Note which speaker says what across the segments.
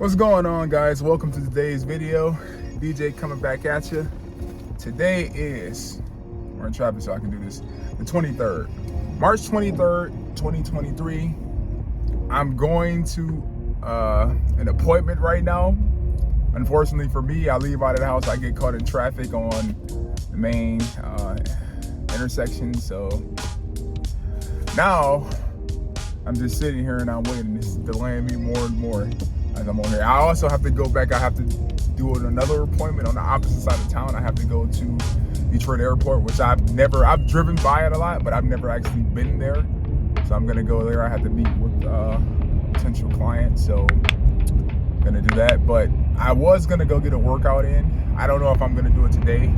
Speaker 1: What's going on, guys? Welcome to today's video. DJ coming back at you. Today is, we're in traffic so I can do this, the 23rd. March 23rd, 2023. I'm going to an appointment right now. Unfortunately for me, I leave out of the house, I get caught in traffic on the main intersection. So now I'm just sitting here and I'm waiting. This is delaying me more and more as I'm on here. I also have to go back. I have to do another appointment on the opposite side of town. I have to go to Detroit Airport, which I've driven by it a lot, but I've never actually been there. So I'm gonna go there. I have to meet with potential clients, so I'm gonna do that. But I was gonna go get a workout in. I don't know if I'm gonna do it today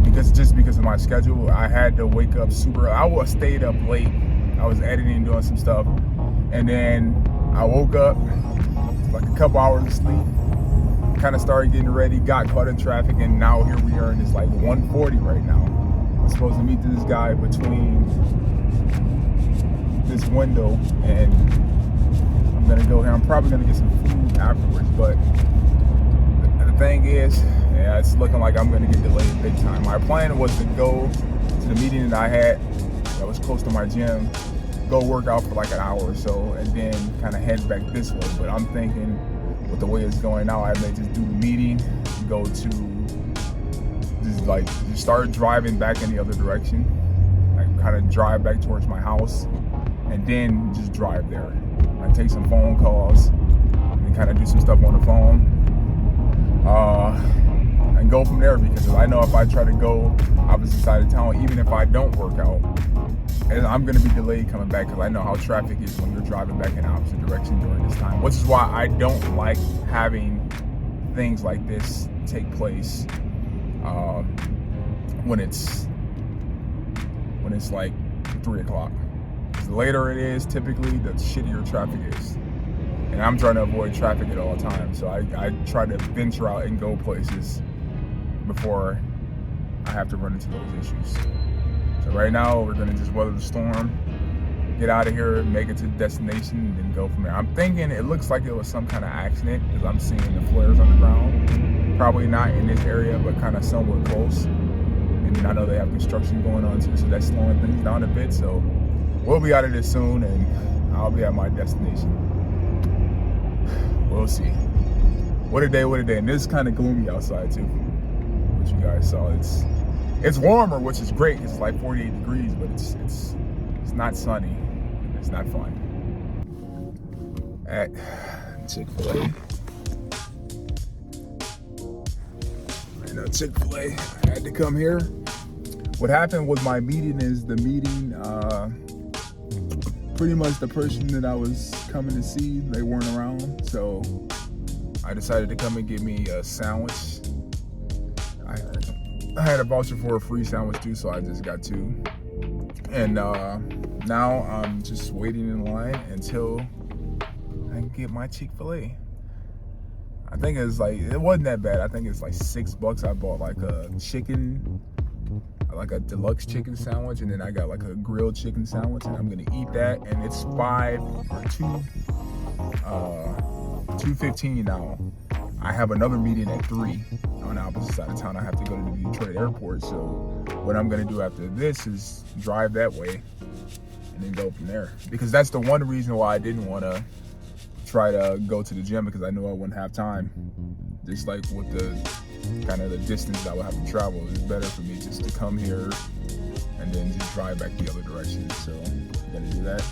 Speaker 1: because of my schedule. I had to wake up super. I stayed up late. I was editing, doing some stuff, and then I woke up, like a couple hours of sleep, kind of started getting ready, got caught in traffic, and now here we are, and it's like 1:40 right now. I'm supposed to meet this guy between this window, and I'm gonna go here. I'm probably gonna get some food afterwards, but the thing is, yeah, it's looking like I'm gonna get delayed big time. My plan was to go to the meeting that I had that was close to my gym, go work out for like an hour or so, and then kind of head back this way. But I'm thinking, with the way it's going now, I may just do the meeting, go to just start driving back in the other direction, like kind of drive back towards my house, and then just drive there. I take some phone calls and kind of do some stuff on the phone, and go from there, because I know if I try to go opposite side of town, even if I don't work out, and I'm gonna be delayed coming back, because I know how traffic is when you're driving back in the opposite direction during this time, which is why I don't like having things like this take place when it's like 3 o'clock. The later it is, typically the shittier traffic is, and I'm trying to avoid traffic at all times. So I try to venture out and go places before I have to run into those issues. So right now, we're gonna just weather the storm, get out of here, make it to the destination, and then go from there. I'm thinking it looks like it was some kind of accident, because I'm seeing the flares on the ground. Probably not in this area, but kind of somewhat close. And then I know they have construction going on too, so that's slowing things down a bit. So we'll be out of this soon, and I'll be at my destination. We'll see. What a day, what a day. And this is kind of gloomy outside too, which you guys saw. It's warmer, which is great. It's like 48 degrees, but it's not sunny. It's not fun. At Chick-fil-A. I know Chick-fil-A. I had to come here. What happened with my meeting is pretty much the person that I was coming to see, they weren't around. So I decided to come and get me a sandwich. I had a voucher for a free sandwich too, so I just got two. And now I'm just waiting in line until I can get my Chick-fil-A. I think it wasn't that bad. I think it's like $6. I bought like a deluxe chicken sandwich, and then I got like a grilled chicken sandwich, and I'm gonna eat that. And it's $2.15 now. I have another meeting at 3 on the opposite side of town. I have to go to the Detroit Airport. So what I'm gonna do after this is drive that way and then go from there. Because that's the one reason why I didn't wanna try to go to the gym, because I knew I wouldn't have time. Just like with the kind of the distance I would have to travel, it's better for me just to come here and then just drive back the other direction. So I'm gonna do that.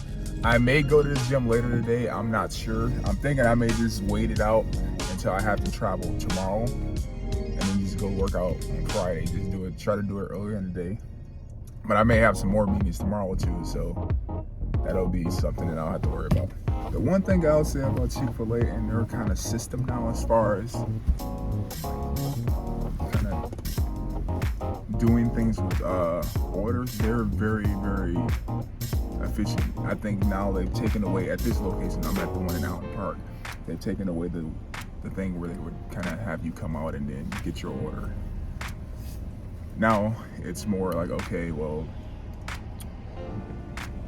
Speaker 1: I may go to the gym later today. I'm not sure. I'm thinking I may just wait it out until I have to travel tomorrow, and then just go work out on Friday. Just try to do it earlier in the day. But I may have some more meetings tomorrow too, so that'll be something that I'll have to worry about. The one thing I'll say about Chick-fil-A and their kind of system now, as far as kind of doing things with orders, they're very, very efficient. I think now they've taken away, at this location, I'm at the one in Allen Park, they've taken away the thing where they would kind of have you come out and then get your order. Now it's more like, okay, well,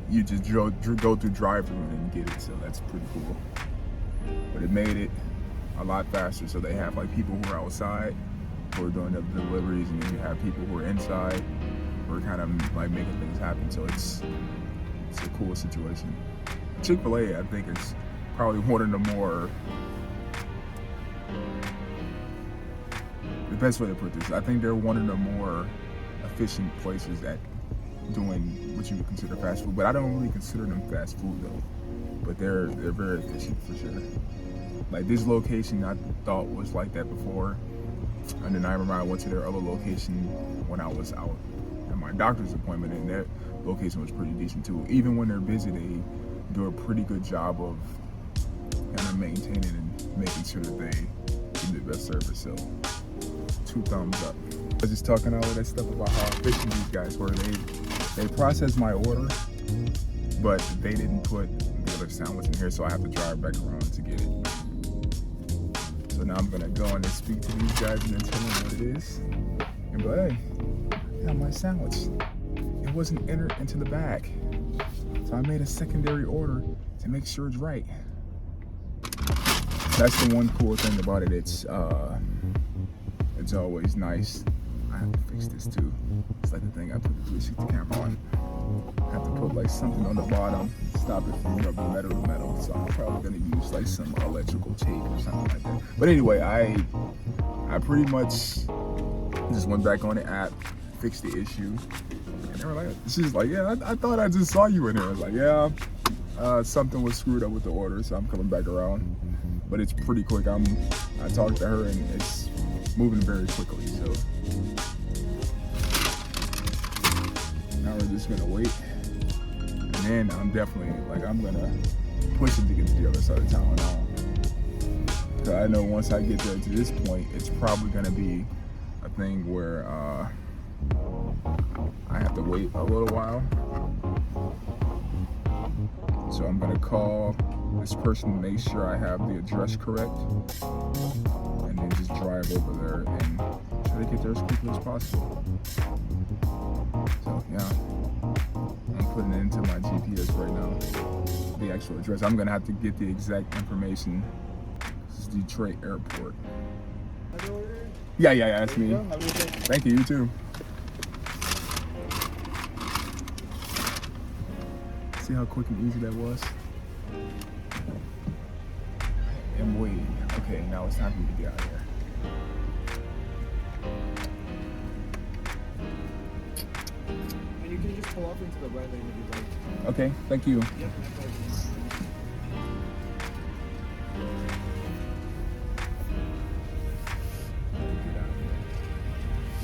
Speaker 1: you just go through drive-thru and get it, so that's pretty cool. but it made it a lot faster. So they have like people who are outside who are doing the deliveries, and then you have people who are inside who are kind of like making things happen. So it's a cool situation. Chick-fil-A, I think, is probably one of the more, the best way to put this, I think they're one of the more efficient places at doing what you would consider fast food. But I don't really consider them fast food though. But they're very efficient for sure. Like this location I thought was like that before. And then I remember I went to their other location when I was out at my doctor's appointment, and their location was pretty decent too. Even when they're busy, they do a pretty good job of kind of maintaining and making sure that they give the best service. So 2 thumbs up. I was just talking all of that stuff about how efficient these guys were. They processed my order, but they didn't put the other sandwich in here, so I have to drive back around to get it. So now I'm gonna go in and speak to these guys and then tell them what it is. And be like, hey, yeah, my sandwich, it wasn't entered into the bag. So I made a secondary order to make sure it's right. That's the one cool thing about it. It's always nice. I have to fix this too. It's like the thing I put the 360 camera on. I have to put like something on the bottom, stop it from rubbing metal to metal. So I'm probably gonna use like some electrical tape or something like that. But anyway, I pretty much just went back on the app, fixed the issue, and they were like, she's like, yeah, I thought I just saw you in there. I was like, yeah, something was screwed up with the order, so I'm coming back around. But it's pretty quick. I talked to her and it's moving very quickly. So now we're just gonna wait, and then I'm definitely like, I'm gonna push it to get to the other side of town now. Cause I know once I get there to this point, it's probably gonna be a thing where I have to wait a little while. So I'm gonna call this person to make sure I have the address correct, and then just drive over there and try to get there as quickly as possible. So yeah, I'm putting it into my GPS right now, the actual address. I'm gonna have to get the exact information. This is Detroit Airport. Yeah, that's me. Thank you, you too. See how quick and easy that was? I am waiting. Okay, now it's time for me to get out of here.
Speaker 2: And you can just pull off into the right lane if you'd like.
Speaker 1: Okay, thank you.
Speaker 2: Yep.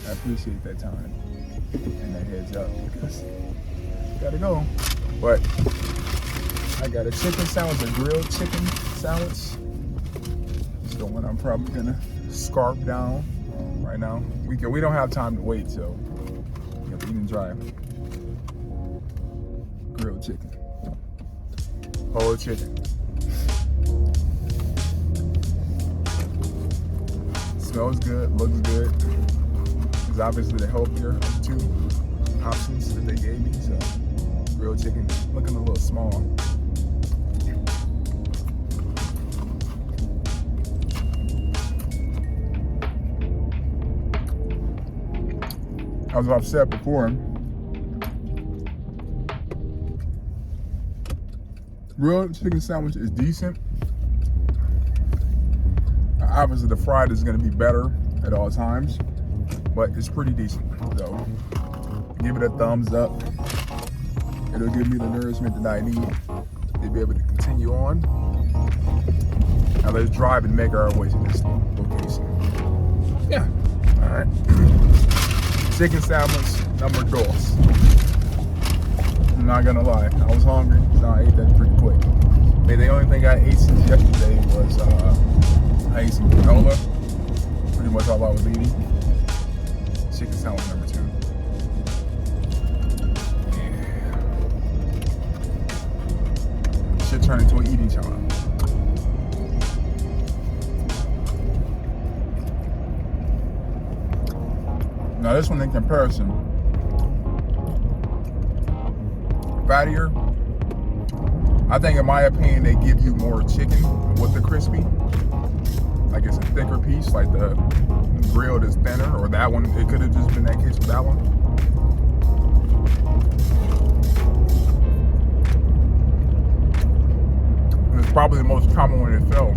Speaker 1: I appreciate that time and that heads up because gotta go. But I got a chicken sandwich, a grilled chicken sandwich. It's the one I'm probably gonna scarf down right now. We don't have time to wait, so we have to eat and drive. Grilled chicken, whole chicken. Smells good, looks good. It's obviously the healthier of the 2 options that they gave me. So grilled chicken, looking a little small. As I've said before, grilled chicken sandwich is decent. Obviously the fried is gonna be better at all times, but it's pretty decent. So give it a thumbs up. It'll give me the nourishment that I need to be able to continue on. Now let's drive and make our way to this location. Yeah, all right. Chicken sandwich number 2. I'm not gonna lie, I was hungry, so I ate that pretty quick. Hey, the only thing I ate since yesterday was I ate some granola. Pretty much all I was eating. Chicken sandwich number 2. Yeah. Should turn into an eating challenge. Now this one in comparison, fattier, I think, in my opinion, they give you more chicken with the crispy. Like it's a thicker piece, like the grilled is thinner, or that one, it could have just been that case with that one. And it's probably the most common one to fill.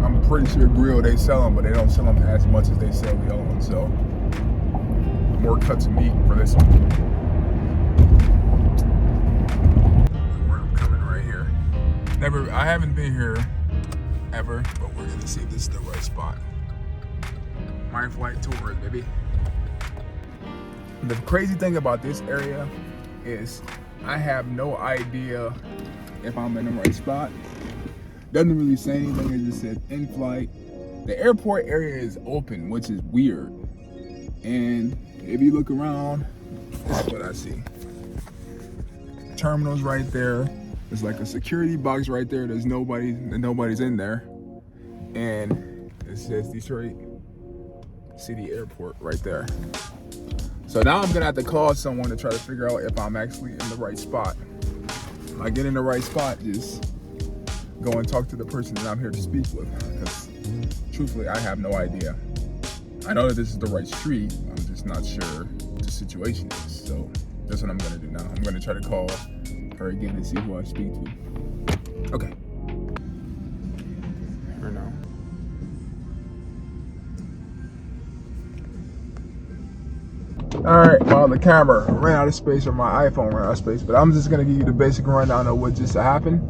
Speaker 1: I'm pretty sure grilled, they sell them, but they don't sell them as much as they sell the other one, so more cuts of meat for this one. I haven't been here ever, but we're gonna see if this is the right spot. My flight tour, baby. The crazy thing about this area is I have no idea if I'm in the right spot. Doesn't really say anything, it just said in flight. The airport area is open, which is weird. And if you look around, this is what I see. Terminal's right there. There's like a security box right there. There's nobody's in there. And it says Detroit City Airport right there. So now I'm gonna have to call someone to try to figure out if I'm actually in the right spot. When I get in the right spot, just go and talk to the person that I'm here to speak with. Because truthfully, I have no idea. I know that this is the right street. I'm just not sure what the situation is. So that's what I'm gonna do now. I'm gonna try to call her again and see who I speak to. Okay. Her now. Alright, well, the camera ran out of space, or my iPhone ran out of space, but I'm just gonna give you the basic rundown of what just happened.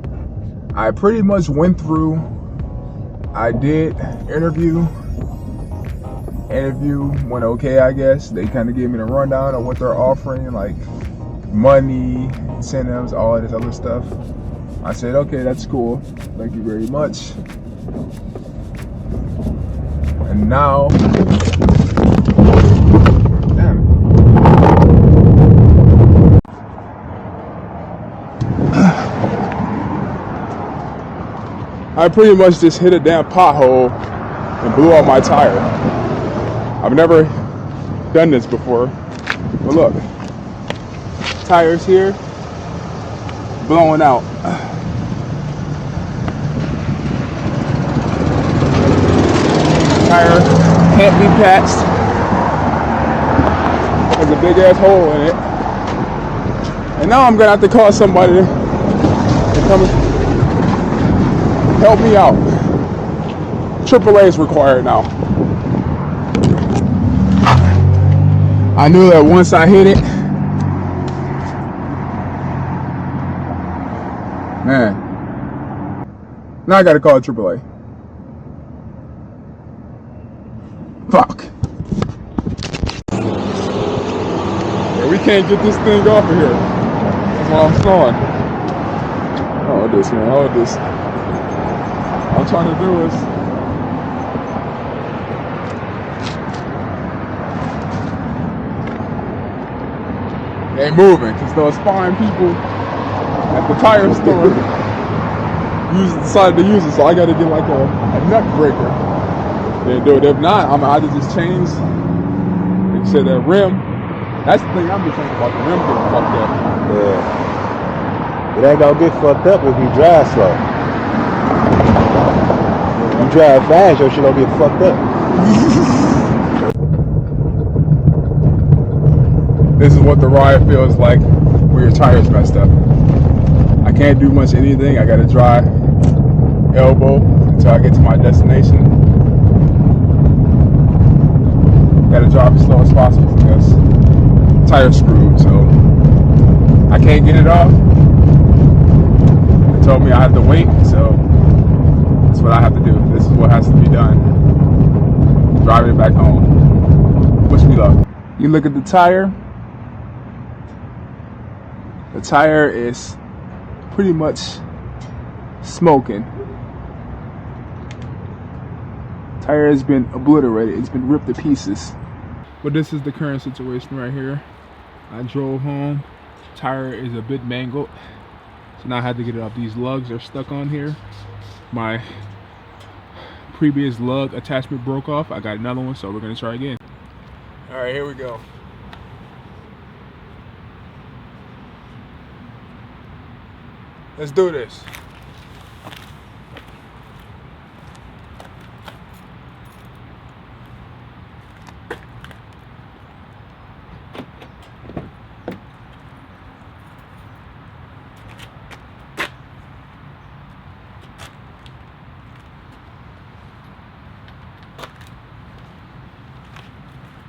Speaker 1: I pretty much went through, I did interview went okay, I guess. They kind of gave me the rundown of what they're offering, like money, incentives, all of this other stuff. I said, okay, that's cool. Thank you very much. And now, damn it. I pretty much just hit a damn pothole and blew out my tire. I've never done this before, but look. Tires here, blowing out. Tire can't be patched. There's a big ass hole in it. And now I'm gonna have to call somebody to come and help me out. AAA is required now. I knew that once I hit it, man, now I gotta call AAA. Fuck. Yeah, we can't get this thing off of here. That's what I'm saying. Hold this, man. Hold this. All I'm trying to do is they ain't moving, because those fine people at the tire store decided to use it, so I gotta get like a nut breaker. They do it. If not, I'm either just change. Like I said, that rim. That's the thing I'm just thinking about, the rim getting fucked up.
Speaker 3: Yeah. It ain't gonna get fucked up if you drive slow. If you drive fast, your shit gonna get fucked up.
Speaker 1: This is what the ride feels like when your tire's messed up. I can't do much anything. I gotta drive elbow until I get to my destination. Gotta drive as slow as possible because the tire's screwed, so I can't get it off. They told me I have to wait, so that's what I have to do. This is what has to be done. Driving it back home. Wish me luck. You look at the tire. The tire is pretty much smoking. Tire has been obliterated. It's been ripped to pieces. But this is the current situation right here. I drove home. Tire is a bit mangled. So now I had to get it off. These lugs are stuck on here. My previous lug attachment broke off. I got another one, so we're gonna try again. All right, here we go. Let's do this.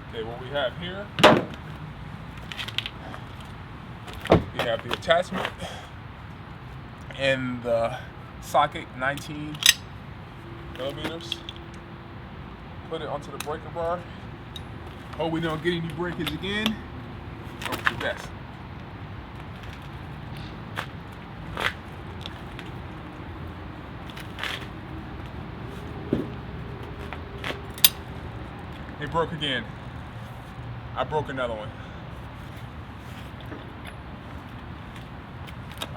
Speaker 1: Okay, what we have here, we have the attachment and the socket, 19 millimeters. Put it onto the breaker bar. Hope we don't get any breakage again. Hope for the best. It broke again. I broke another one.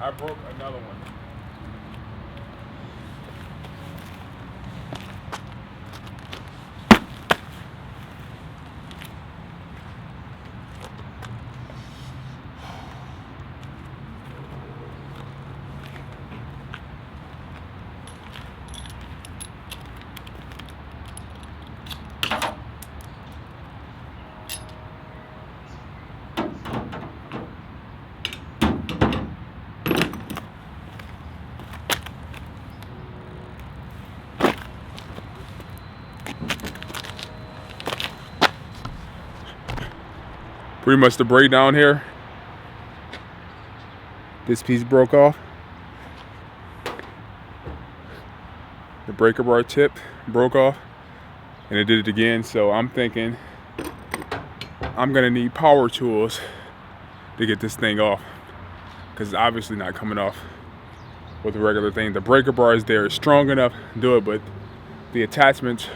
Speaker 1: I broke another one. Pretty much the breakdown here. This piece broke off. The breaker bar tip broke off and it did it again. So I'm thinking I'm gonna need power tools to get this thing off, because it's obviously not coming off with a regular thing. The breaker bar is there, it's strong enough to do it, but the attachments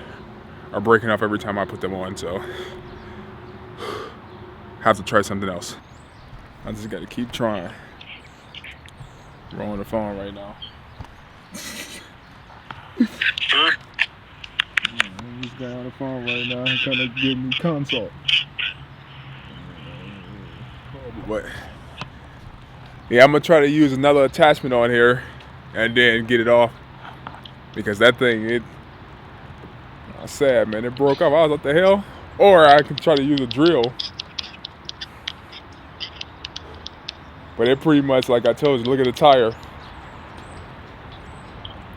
Speaker 1: are breaking off every time I put them on. So have to try something else. I just gotta keep trying. We're on the phone right now. This guy on the phone right now, he's trying to give me consult. But yeah, I'm gonna try to use another attachment on here and then get it off, because that thing, I'm sad, man, it broke off. I was, what the hell? Or I can try to use a drill. But it pretty much, like I told you, look at the tire.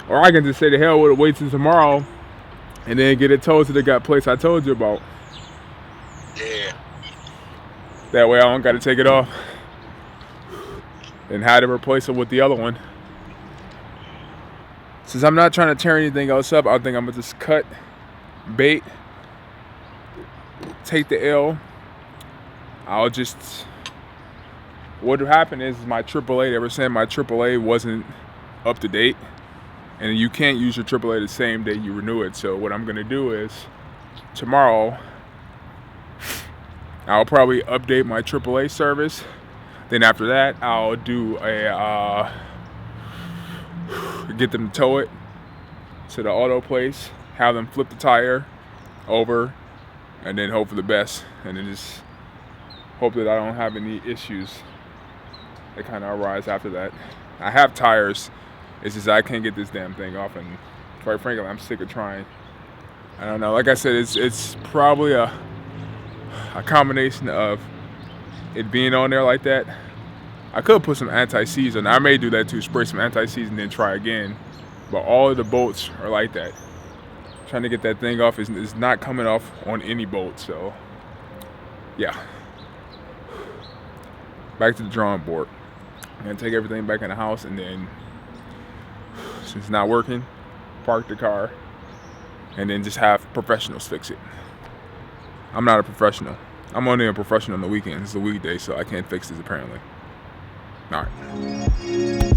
Speaker 1: Or I can just say the hell with it, wait till tomorrow and then get it towed to the place I told you about.
Speaker 4: Yeah.
Speaker 1: That way I don't got to take it off and have to replace it with the other one. Since I'm not trying to tear anything else up, I think I'm going to just cut bait, take the L. I'll just... What happened is my AAA, they were saying my AAA wasn't up to date, and you can't use your AAA the same day you renew it. So what I'm gonna do is tomorrow I'll probably update my AAA service. Then after that I'll do a get them to tow it to the auto place, have them flip the tire over, and then hope for the best, and then just hope that I don't have any issues that kind of arise after that. I have tires, it's just I can't get this damn thing off, and quite frankly I'm sick of trying. I don't know, like I said, it's probably a combination of it being on there like that. I could put some anti-seize on. I may do that too, spray some anti-seize and then try again, but all of the bolts are like that. Trying to get that thing off is not coming off on any bolt. So yeah, back to the drawing board. I'm gonna take everything back in the house, and then since it's not working, park the car and then just have professionals fix it. I'm not a professional. I'm only a professional on the weekends. It's a weekday, so I can't fix this apparently. All right.